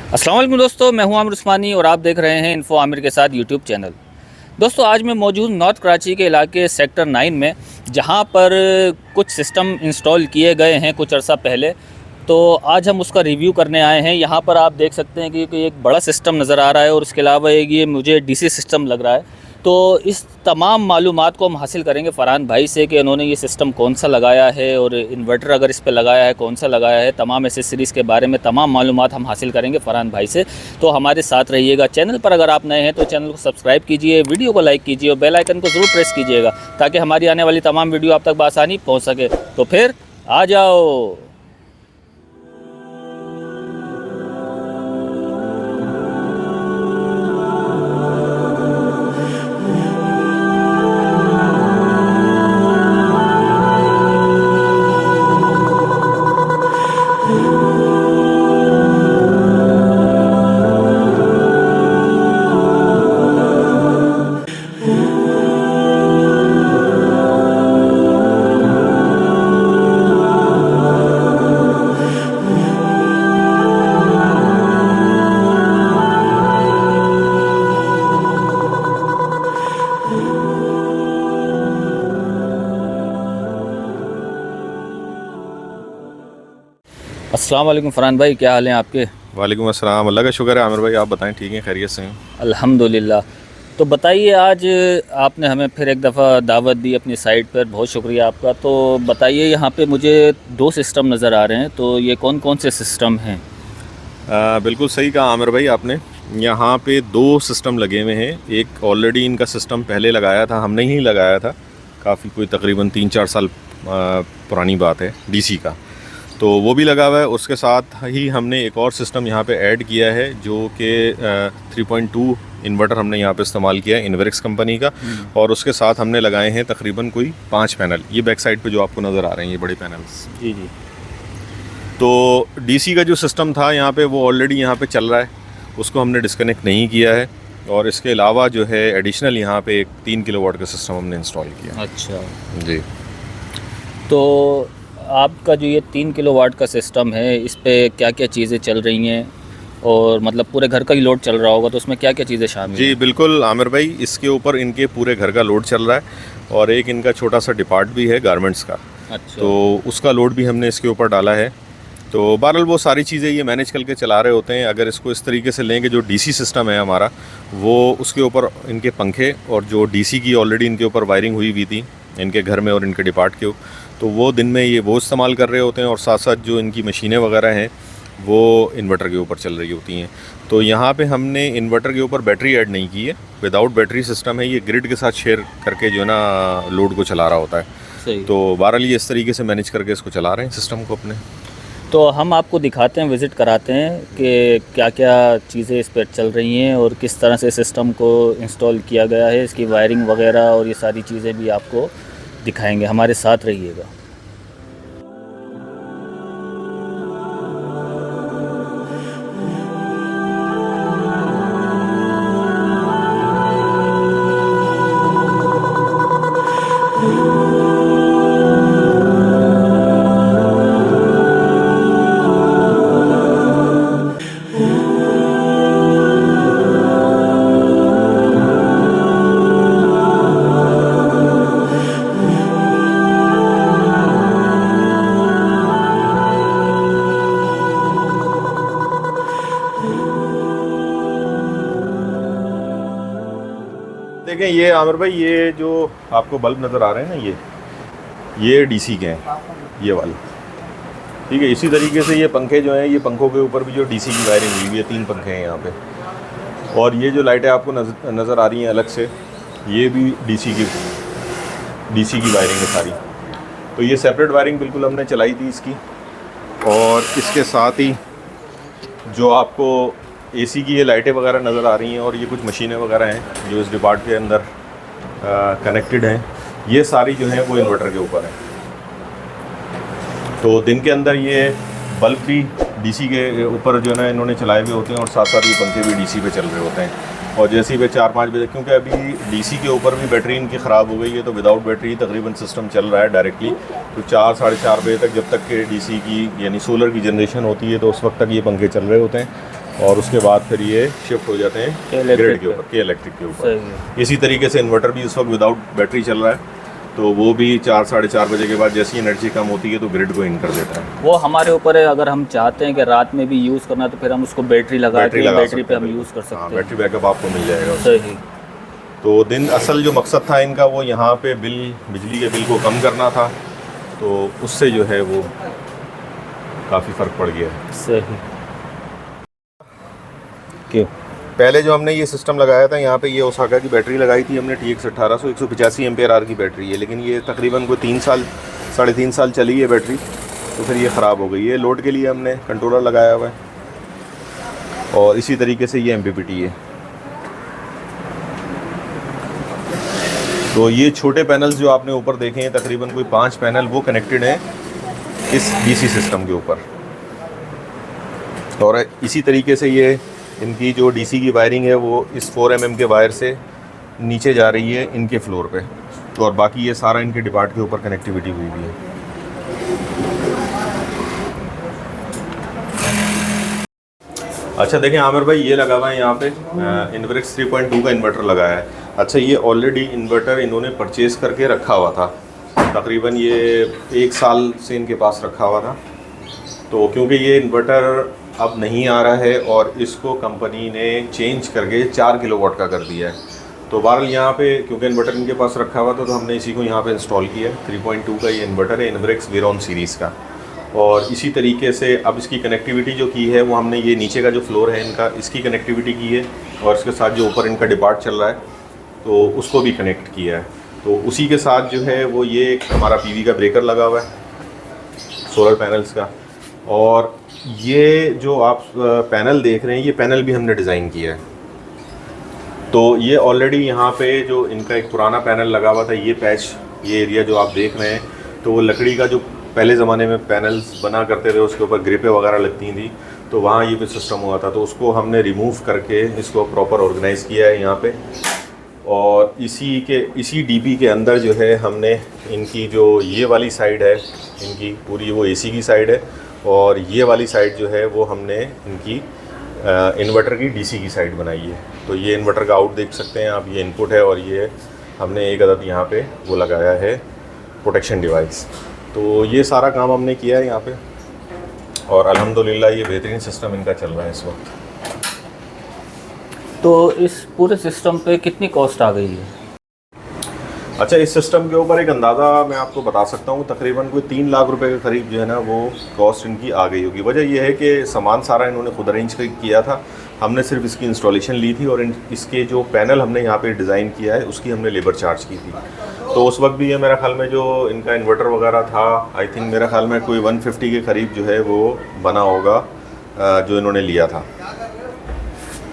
अस्सलाम वालेकुम दोस्तों, मैं हूं आमिर उस्मानी और आप देख रहे हैं इन्फो आमिर के साथ यूट्यूब चैनल। दोस्तों, आज मैं मौजूद नॉर्थ कराची के इलाके सेक्टर 9 में, जहां पर कुछ सिस्टम इंस्टॉल किए गए हैं कुछ अर्सा पहले। तो आज हम उसका रिव्यू करने आए हैं। यहां पर आप देख सकते हैं कि एक बड़ा सिस्टम नज़र आ रहा है और उसके अलावा एक ये मुझे डीसी सिस्टम लग रहा है। तो इस तमाम मालूमात को हम हासिल करेंगे फ़रहान भाई से कि उन्होंने ये सिस्टम कौन सा लगाया है और इन्वर्टर अगर इस पे लगाया है कौन सा लगाया है। तमाम एसेसरीज़ के बारे में तमाम मालूमात हम हासिल करेंगे फ़रहान भाई से। तो हमारे साथ रहिएगा। चैनल पर अगर आप नए हैं तो चैनल को सब्सक्राइब कीजिए, वीडियो को लाइक कीजिए और बेल आइकन को ज़रूर प्रेस कीजिएगा ताकि हमारी आने वाली तमाम वीडियो आप तक बआसानी पहुँच सके। तो फिर आ जाओ। अस्सलाम वालेकुम फ़रहान भाई, क्या हाल हैं आपके? वालेकुम अस्सलाम। अल्लाह का शुक्र है आमिर भाई, आप बताएं ठीक हैं, खैरियत से हैं? अल्हम्दुलिल्लाह। तो बताइए, आज आपने हमें फिर एक दफ़ा दावत दी अपनी साइट पर, बहुत शुक्रिया आपका। तो बताइए, यहाँ पे मुझे 2 सिस्टम नज़र आ रहे हैं, तो ये कौन कौन से सिस्टम हैं? बिल्कुल सही कहा आमिर भाई आपने। यहाँ पे 2 सिस्टम लगे हुए हैं। एक ऑलरेडी इनका सिस्टम पहले लगाया था, हमने ही लगाया था, काफ़ी कोई तकरीबन 3-4 साल पुरानी बात है, डीसी का। तो वो भी लगा हुआ है। उसके साथ ही हमने एक और सिस्टम यहाँ पे ऐड किया है जो कि 3.2 इन्वर्टर हमने यहाँ पे इस्तेमाल किया है इन्वेरिक्स कंपनी का। और उसके साथ हमने लगाए हैं तकरीबन कोई 5 पैनल, ये बैक साइड पे जो आपको नज़र आ रहे हैं, ये बड़े पैनल्स। जी जी। तो डीसी का जो सिस्टम था यहाँ पे वो ऑलरेडी यहाँ पे चल रहा है, उसको हमने डिस्कनेक्ट नहीं किया है। और इसके अलावा जो है एडिशनल यहाँ पे एक 3 किलोवाट का सिस्टम हमने इंस्टॉल किया। अच्छा। जी। तो आपका जो ये 3 किलोवाट का सिस्टम है, इस पे क्या क्या चीज़ें चल रही हैं? और मतलब पूरे घर का ही लोड चल रहा होगा, तो उसमें क्या क्या चीज़ें शामिल जी हैं? बिल्कुल आमिर भाई, इसके ऊपर इनके पूरे घर का लोड चल रहा है और एक इनका छोटा सा डिपार्ट भी है गारमेंट्स का। अच्छा। तो उसका लोड भी हमने इसके ऊपर डाला है। तो बहरहाल वो सारी चीज़ें ये मैनेज करके चला रहे होते हैं। अगर इसको इस तरीके से लेंगे, जो डीसी सिस्टम है हमारा, वो उसके ऊपर इनके पंखे और जो डीसी की ऑलरेडी इनके ऊपर वायरिंग हुई हुई थी इनके घर में और इनके डिपार्ट के, तो वो दिन में ये वो इस्तेमाल कर रहे होते हैं और साथ साथ जो इनकी मशीनें वगैरह हैं वो इन्वर्टर के ऊपर चल रही होती हैं। तो यहाँ पे हमने इन्वर्टर के ऊपर बैटरी ऐड नहीं की है, विदाउट बैटरी सिस्टम है ये, ग्रिड के साथ शेयर करके जो है ना लोड को चला रहा होता है। सही। तो बहरहाल ये इस तरीके से मैनेज करके इसको चला रहे हैं सिस्टम को अपने। तो हम आपको दिखाते हैं, विज़िट कराते हैं कि क्या क्या चीज़ें इस पर चल रही हैं और किस तरह से सिस्टम को इंस्टॉल किया गया है, इसकी वायरिंग वगैरह और ये सारी चीज़ें भी आपको दिखाएंगे। हमारे साथ रहिएगा। देखें ये आमिर भाई, ये जो आपको बल्ब नज़र आ रहे हैं ना, ये डीसी के हैं, ये वाले। ठीक है, इसी तरीके से ये पंखे जो हैं, ये पंखों के ऊपर भी जो डीसी की वायरिंग हुई हुई है, 3 पंखे हैं यहाँ पे। और ये जो लाइटें आपको नज़र आ रही हैं अलग से, ये भी डीसी की वायरिंग है सारी। तो ये सेपरेट वायरिंग बिल्कुल हमने चलाई थी इसकी। और इसके साथ ही जो आपको एसी की ये लाइटें वगैरह नज़र आ रही हैं और ये कुछ मशीनें वगैरह हैं जो इस डिपार्ट के अंदर कनेक्टेड हैं, ये सारी जो है वो इन्वर्टर के ऊपर है। तो दिन के अंदर ये बल्ब भी डीसी के ऊपर जो है ना इन्होंने चलाए हुए होते हैं और साथ साथ ये पंखे भी डीसी पे चल रहे होते हैं। और जैसे ही वे 4-5 बजे, क्योंकि अभी डीसी के ऊपर भी बैटरी इनकी ख़राब हो गई है, तो विदाउट बैटरी तकरीबन सिस्टम चल रहा है डायरेक्टली। तो 4-4:30 बजे तक, जब तक कि डीसी की यानी सोलर की जनरेशन होती है, तो उस वक्त तक ये पंखे चल रहे होते हैं। और उसके बाद फिर ये शिफ्ट हो जाते हैं ग्रिड के ऊपर, के इलेक्ट्रिक के ऊपर। इसी तरीके से इन्वर्टर भी इस वक्त विदाउट बैटरी चल रहा है, तो वो भी 4 साढ़े 4 बजे के बाद जैसी एनर्जी कम होती है तो ग्रिड को इन कर देता है। वो हमारे ऊपर है, अगर हम चाहते हैं कि रात में भी यूज़ करना तो फिर हम उसको बैटरी लगा के बैटरी पे हम यूज़ कर सकते हैं। बैटरी बैकअप आपको मिल जाएगा। सही। तो दिन असल जो मकसद था इनका वो यहाँ पे बिजली के बिल को कम करना था, तो उससे जो है वो काफ़ी फ़र्क पड़ गया है। सही। क्यों पहले जो हमने ये सिस्टम लगाया था यहाँ पे, ये ओसाका की बैटरी लगाई थी हमने TX 1800, 185 एम्पेयर आर की बैटरी है, लेकिन ये तकरीबन कोई 3 साल 3.5 साल चली है बैटरी, तो फिर ये ख़राब हो गई है। लोड के लिए हमने कंट्रोलर लगाया हुआ है, और इसी तरीके से ये MPPT है। तो ये छोटे पैनल्स जो आपने ऊपर देखे हैं, तकरीबन कोई 5 पैनल, वो कनेक्टेड हैं इस DC सिस्टम के ऊपर, और इसी तरीके से ये इनकी जो DC की वायरिंग है वो इस 4 mm के वायर से नीचे जा रही है इनके फ्लोर पे, तो और बाकी ये सारा इनके डिपार्ट के ऊपर कनेक्टिविटी हुई भी है। अच्छा देखें आमिर भाई, ये लगा हुआ है यहाँ पे इन्वर्क्स 3.2 का इन्वर्टर लगाया है। अच्छा, ये ऑलरेडी इन्वर्टर इन्होंने परचेज़ करके रखा हुआ था, तकरीबन ये 1 साल से इनके पास रखा हुआ था। तो क्योंकि ये इन्वर्टर अब नहीं आ रहा है और इसको कंपनी ने चेंज करके 4 किलोवाट का कर दिया है, तो बहरहाल यहाँ पे क्योंकि इन्वर्टर इनके पास रखा हुआ था तो हमने इसी को यहाँ पे इंस्टॉल किया। 3.2 का ये इन्वर्टर है इन्वर्क्स वेरॉन सीरीज़ का, और इसी तरीके से अब इसकी कनेक्टिविटी जो की है वो हमने ये नीचे का जो फ्लोर है इनका, इसकी कनेक्टिविटी की है, और इसके साथ जो ऊपर इनका डिपार्ट चल रहा है तो उसको भी कनेक्ट किया है। तो उसी के साथ जो है वो ये हमारा PV का ब्रेकर लगा हुआ है सोलर पैनल्स का, और ये जो आप पैनल देख रहे हैं ये पैनल भी हमने डिज़ाइन किया है। तो ये ऑलरेडी यहाँ पे जो इनका एक पुराना पैनल लगा हुआ था, ये पैच, ये एरिया जो आप देख रहे हैं, तो वो लकड़ी का जो पहले ज़माने में पैनल्स बना करते थे उसके ऊपर ग्रिपें वगैरह लगती थी, तो वहाँ ये भी सिस्टम हुआ था, तो उसको हमने रिमूव करके इसको प्रॉपर ऑर्गेनाइज़ किया है यहाँ पे। और इसी DP के अंदर जो है हमने इनकी जो ये वाली साइड है इनकी पूरी वो AC की साइड है, और ये वाली साइड जो है वो हमने इनकी इन्वर्टर की DC की साइड बनाई है। तो ये इन्वर्टर का आउट देख सकते हैं आप, ये इनपुट है, और ये हमने एक अदद यहाँ पे वो लगाया है प्रोटेक्शन डिवाइस। तो ये सारा काम हमने किया है यहाँ पे, और अल्हम्दुलिल्लाह ये बेहतरीन सिस्टम इनका चल रहा है इस वक्त। तो इस पूरे सिस्टम पे कितनी कॉस्ट आ गई है? अच्छा, इस सिस्टम के ऊपर एक अंदाज़ा मैं आपको बता सकता हूँ, तकरीबन कोई 3 लाख रुपए के करीब जो है ना वो कॉस्ट इनकी आ गई होगी। वजह यह है कि सामान सारा इन्होंने खुद अरेंज किया था, हमने सिर्फ इसकी इंस्टॉलेशन ली थी, और इसके जो पैनल हमने यहाँ पे डिज़ाइन किया है उसकी हमने लेबर चार्ज की थी। तो उस वक्त भी ये मेरा ख्याल में जो इनका इन्वर्टर वगैरह था, आई थिंक मेरा ख्याल में कोई 150 के करीब जो है वो बना होगा जो इन्होंने लिया था।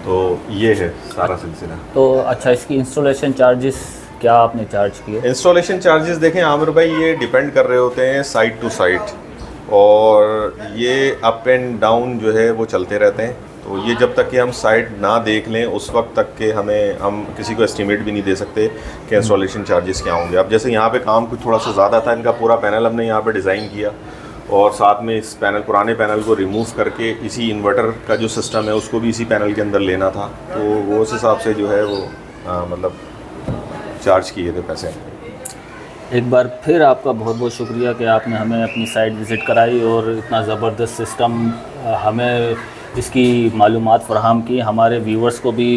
तो ये है सारा सिलसिला। तो अच्छा, इसकी इंस्टॉलेशन चार्जेस क्या आपने चार्ज किए? इंस्टॉलेशन चार्जेस देखें आमिर भाई, ये डिपेंड कर रहे होते हैं साइट टू साइट, और ये अप एंड डाउन जो है वो चलते रहते हैं। तो ये जब तक कि हम साइट ना देख लें उस वक्त तक के हम किसी को एस्टिमेट भी नहीं दे सकते कि इंस्टॉलेशन चार्जेस क्या होंगे। अब जैसे यहाँ पे काम कुछ थोड़ा सा ज़्यादा था, इनका पूरा पैनल हमने यहाँ पे डिज़ाइन किया, और साथ में इस पुराने पैनल को रिमूव करके इसी इन्वर्टर का जो सिस्टम है उसको भी इसी पैनल के अंदर लेना था, तो वो उस हिसाब से जो है वो मतलब चार्ज किए थे पैसे। एक बार फिर आपका बहुत बहुत शुक्रिया कि आपने हमें अपनी साइट विज़िट कराई और इतना ज़बरदस्त सिस्टम हमें इसकी मालूमात फ़राहम की। हमारे व्यूवर्स को भी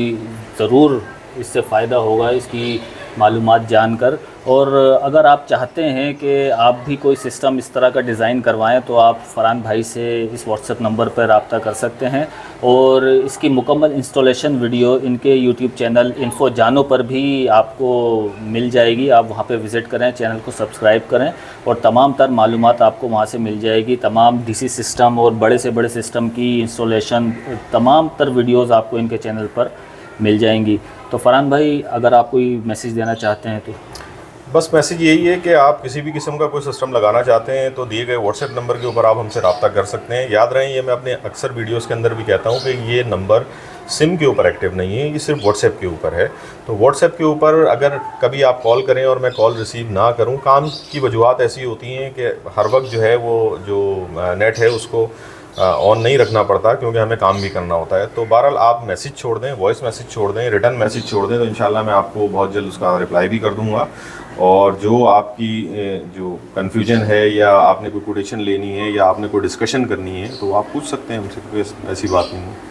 ज़रूर इससे फ़ायदा होगा इसकी मालूमात जानकर। और अगर आप चाहते हैं कि आप भी कोई सिस्टम इस तरह का डिज़ाइन करवाएं तो आप फ़रहान भाई से इस व्हाट्सएप नंबर पर रब्ता कर सकते हैं, और इसकी मुकम्मल इंस्टॉलेशन वीडियो इनके यूट्यूब चैनल इन्फो जानो पर भी आपको मिल जाएगी। आप वहां पे विज़िट करें, चैनल को सब्सक्राइब करें, और तमाम तर मालूमात आपको वहां से मिल जाएगी। तमाम DC सिस्टम और बड़े से बड़े सिस्टम की इंस्टॉलेशन, तमाम तर वीडियोज़ आपको इनके चैनल पर मिल जाएंगी। तो फ़रहान भाई, अगर आप कोई मैसेज देना चाहते हैं तो? बस मैसेज यही है कि आप किसी भी किस्म का कोई सिस्टम लगाना चाहते हैं तो दिए गए व्हाट्सएप नंबर के ऊपर आप हमसे रब्ता कर सकते हैं। याद रहे, ये मैं अपने अक्सर वीडियोस के अंदर भी कहता हूँ कि ये नंबर सिम के ऊपर एक्टिव नहीं है, ये सिर्फ व्हाट्सएप के ऊपर है। तो व्हाट्सएप के ऊपर अगर कभी आप कॉल करें और मैं कॉल रिसीव ना करूँ, काम की वजूहत ऐसी होती हैं कि हर वक्त जो है वो जो नेट है उसको ऑन नहीं रखना पड़ता, क्योंकि हमें काम भी करना होता है। तो बहरहाल आप मैसेज छोड़ दें, वॉइस मैसेज छोड़ दें, रिटर्न मैसेज छोड़ दें, तो इंशाल्लाह मैं आपको बहुत जल्द उसका रिप्लाई भी कर दूंगा। और जो आपकी जो कन्फ्यूजन है, या आपने कोई कोटेशन लेनी है, या आपने कोई डिस्कशन करनी है, तो आप पूछ सकते हैं हमसे, कोई ऐसी बात नहीं है।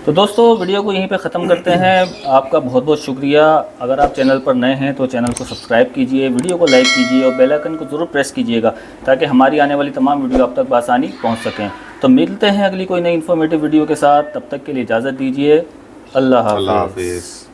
तो दोस्तों वीडियो को यहीं पे ख़त्म करते हैं। आपका बहुत बहुत शुक्रिया। अगर आप चैनल पर नए हैं तो चैनल को सब्सक्राइब कीजिए, वीडियो को लाइक कीजिए और बेल आइकन को ज़रूर प्रेस कीजिएगा, ताकि हमारी आने वाली तमाम वीडियो आप तक बआसानी पहुंच सकें। तो मिलते हैं अगली कोई नई इन्फॉर्मेटिव वीडियो के साथ, तब तक के लिए इजाज़त दीजिए। अल्लाह हाफ़िज़।